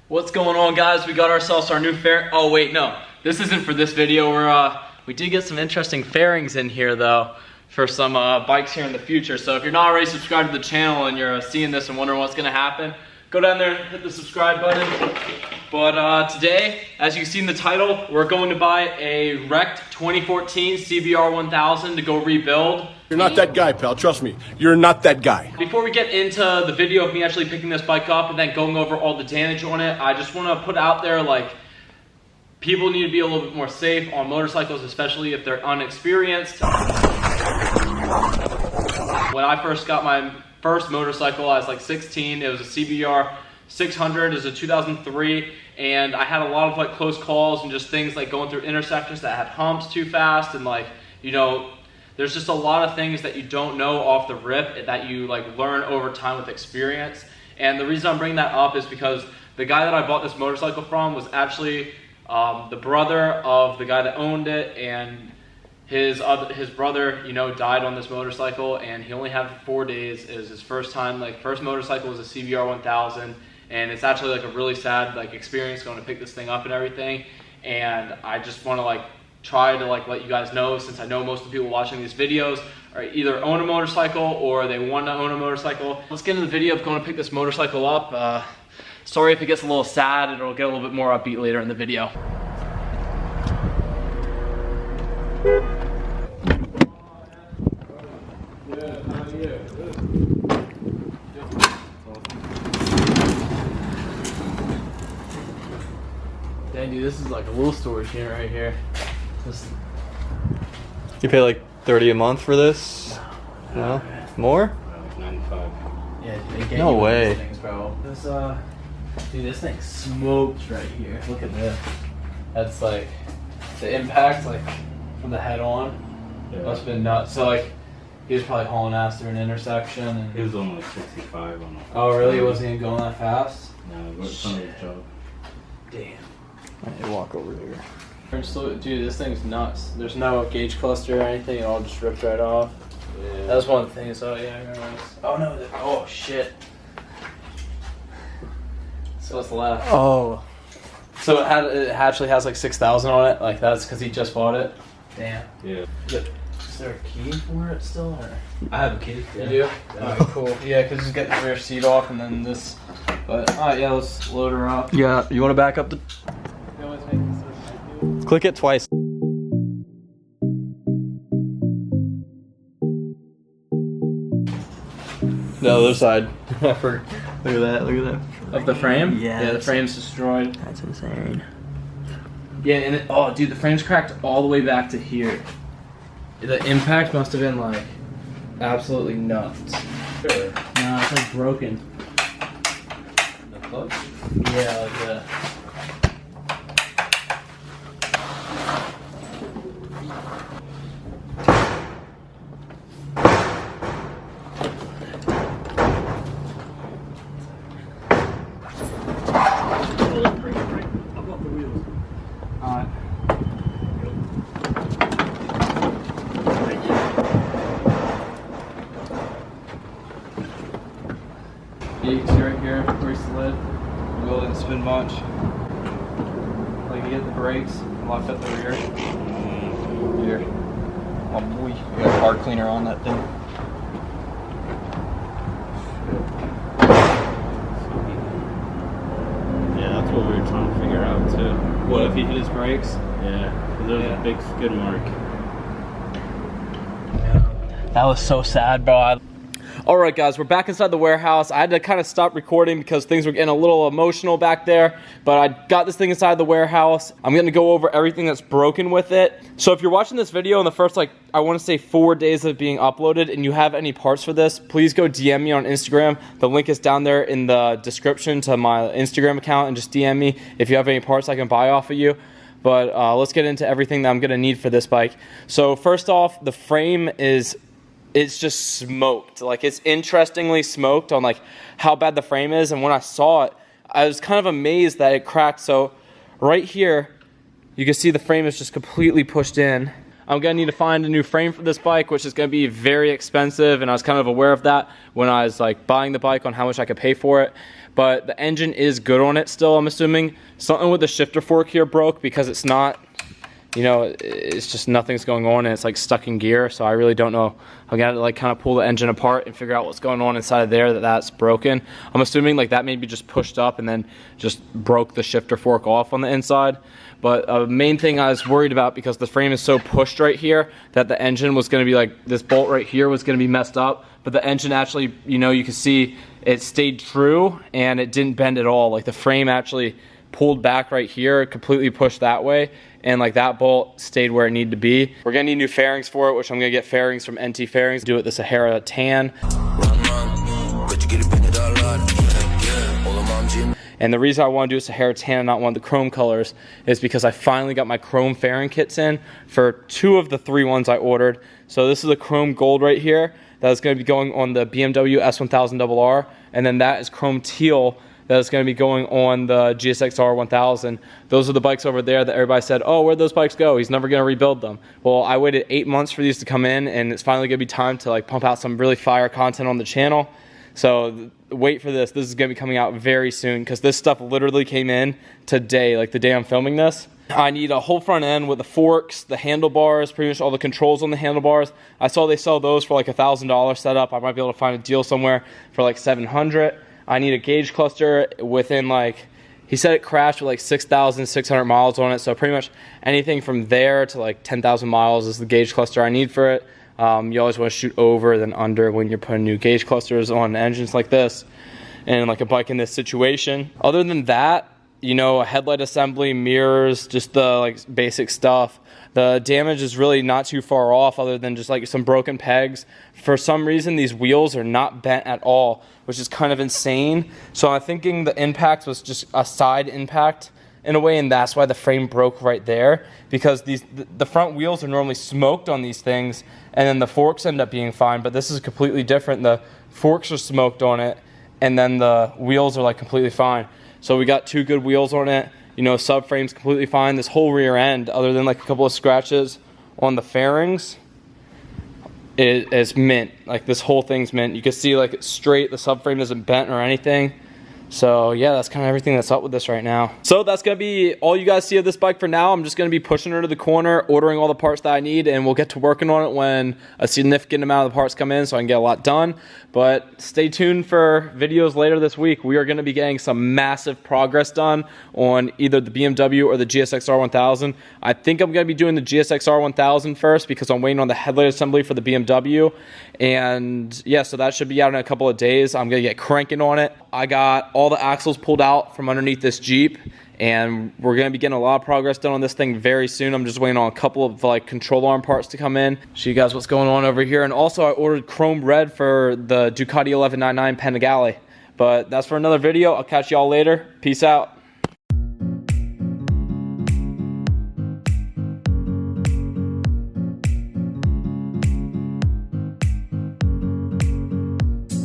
What's going on, guys? We got ourselves our new fair. Oh wait, no, this isn't for this video. We did get some interesting fairings in here though for some bikes here in the future. So if you're not already subscribed to the channel and you're seeing this and wondering what's gonna happen, go down there and hit the subscribe button. But today, as you can see in the title, we're going to buy a wrecked 2014 CBR1000 to go rebuild. You're not that guy, pal. Trust me. You're not that guy. Before we get into the video of me actually picking this bike up and then going over all the damage on it, I just want to put out there, like, people need to be a little bit more safe on motorcycles, especially if they're unexperienced. When I first got my first motorcycle, I was like 16. It was a CBR1000. It was a 2003, and I had a lot of like close calls and just things like going through intersections that had humps too fast, and like, you know, there's just a lot of things that you don't know off the rip that you like learn over time with experience. And the reason I'm bringing that up is because the guy that I bought this motorcycle from was actually the brother of the guy that owned it, and his brother, you know, died on this motorcycle, and he only had it for 4 days. It was his first time, like, first motorcycle was a CBR1000, and it's actually like a really sad like experience going to pick this thing up and everything. And I just want to like try to like let you guys know, since I know most of the people watching these videos are either own a motorcycle or they want to own a motorcycle. Let's get into the video of going to pick this motorcycle up. Sorry if it gets a little sad, it'll get a little bit more upbeat later in the video. Dang, dude, this is like a little storage unit right here. You pay like 30 a month for this? No? More? Like 95. Yeah, they get No you way. these things, bro. This dude, this thing smokes right here. Look at this. That's like the impact, like from the head on. Yeah. Must have been nuts. So like, he was probably hauling ass through an intersection. And He was on like 65 on a... oh really? He wasn't even going that fast? No, it was under the job. Damn. I need to walk over here. Dude, this thing's nuts. There's no gauge cluster or anything. It all just ripped right off. Yeah. That was one of the things. Oh yeah, I remember this. Oh no! Oh shit. So what's left? Oh. So it actually has like 6,000 on it. Like that's because he just bought it. Damn. Yeah. Is there a key for it still, or? I have a key. You do? Alright, cool. Yeah, because just get the rear seat off and then this. But alright, yeah, let's load her up. Yeah, you want to back up the... Click it twice. The other side. Look at that, look at that. Of the frame? Yeah. Yeah, the frame's destroyed. That's insane. Yeah, and it, oh, dude, the frame's cracked all the way back to here. The impact must have been like absolutely nuts. Sure. No, it's like broken. The clutch? Yeah, like that. Yeah, you can see right here where it's the lid. The wheel didn't spin much. Like you get the brakes, locked up the rear. Here. Oh boy, you got a hard cleaner on that thing. Yeah, that's what we were trying to figure out too. What if he hit his brakes? Yeah, because there's a big skid mark. That was so sad, bro. Alright guys, we're back inside the warehouse. I had to kind of stop recording because things were getting a little emotional back there, but I got this thing inside the warehouse. I'm going to go over everything that's broken with it. So if you're watching this video in the first, like, I want to say 4 days of being uploaded and you have any parts for this, please go DM me on Instagram. The link is down there in the description to my Instagram account, and just DM me if you have any parts I can buy off of you. But let's get into everything that I'm going to need for this bike. So first off, the frame is... it's just smoked. Like, it's interestingly smoked on like how bad the frame is. And when I saw it, I was kind of amazed that it cracked. So right here, you can see the frame is just completely pushed in. I'm gonna need to find a new frame for this bike, which is gonna be very expensive, and I was kind of aware of that when I was like buying the bike on how much I could pay for it. But the engine is good on it still, I'm assuming. Something with the shifter fork here broke because it's not, you know, it's just nothing's going on and it's like stuck in gear. So I really don't know. I gotta like kind of pull the engine apart and figure out what's going on inside of there that's broken. I'm assuming like that maybe just pushed up and then just broke the shifter fork off on the inside. But main thing I was worried about, because the frame is so pushed right here, that the engine was going to be like, this bolt right here was going to be messed up. But the engine actually, you know, you can see it stayed true and it didn't bend at all. Like the frame actually pulled back right here, completely pushed that way, and like that bolt stayed where it needed to be. We're going to need new fairings for it, which I'm going to get fairings from NT Fairings. Do it the Sahara tan. And the reason I want to do a Sahara tan and not one of the chrome colors is because I finally got my chrome fairing kits in for 2 of the 3 ones I ordered. So this is a chrome gold right here that is going to be going on the BMW S1000RR, and then that is chrome teal that is going to be going on the GSX-R 1000. Those are the bikes over there that everybody said, oh, where'd those bikes go? He's never going to rebuild them. Well, I waited 8 months for these to come in, and it's finally going to be time to like pump out some really fire content on the channel. So wait for this. This is going to be coming out very soon, because this stuff literally came in today, like the day I'm filming this. I need a whole front end with the forks, the handlebars, pretty much all the controls on the handlebars. I saw they sell those for like $1,000 setup. I might be able to find a deal somewhere for like $700. I need a gauge cluster within like, he said it crashed with like 6,600 miles on it. So pretty much anything from there to like 10,000 miles is the gauge cluster I need for it. You always want to shoot over than under when you're putting new gauge clusters on engines like this and like a bike in this situation. Other than that, you know, a headlight assembly, mirrors, just the like basic stuff. The damage is really not too far off, other than just like some broken pegs. For some reason, these wheels are not bent at all, which is kind of insane. So I'm thinking the impact was just a side impact in a way, and that's why the frame broke right there, because the front wheels are normally smoked on these things, and then the forks end up being fine. But this is completely different. The forks are smoked on it, and then the wheels are like completely fine. So we got 2 good wheels on it. You know, subframe's completely fine. This whole rear end, other than like a couple of scratches on the fairings, is mint. Like this whole thing's mint. You can see like it's straight. The subframe isn't bent or anything. So yeah, that's kind of everything that's up with this right now. So that's going to be all you guys see of this bike for now. I'm just going to be pushing her to the corner, ordering all the parts that I need, and we'll get to working on it when a significant amount of the parts come in so I can get a lot done. But stay tuned for videos later this week. We are going to be getting some massive progress done on either the BMW or the GSX-R 1000. I think I'm going to be doing the GSX-R 1000 first, because I'm waiting on the headlight assembly for the BMW. And yeah, so that should be out in a couple of days. I'm going to get cranking on it. I got all the axles pulled out from underneath this Jeep, and we're going to be getting a lot of progress done on this thing very soon. I'm just waiting on a couple of like control arm parts to come in. Show you guys what's going on over here. And also I ordered chrome red for the Ducati 1199 Panigale. But that's for another video. I'll catch y'all later. Peace out.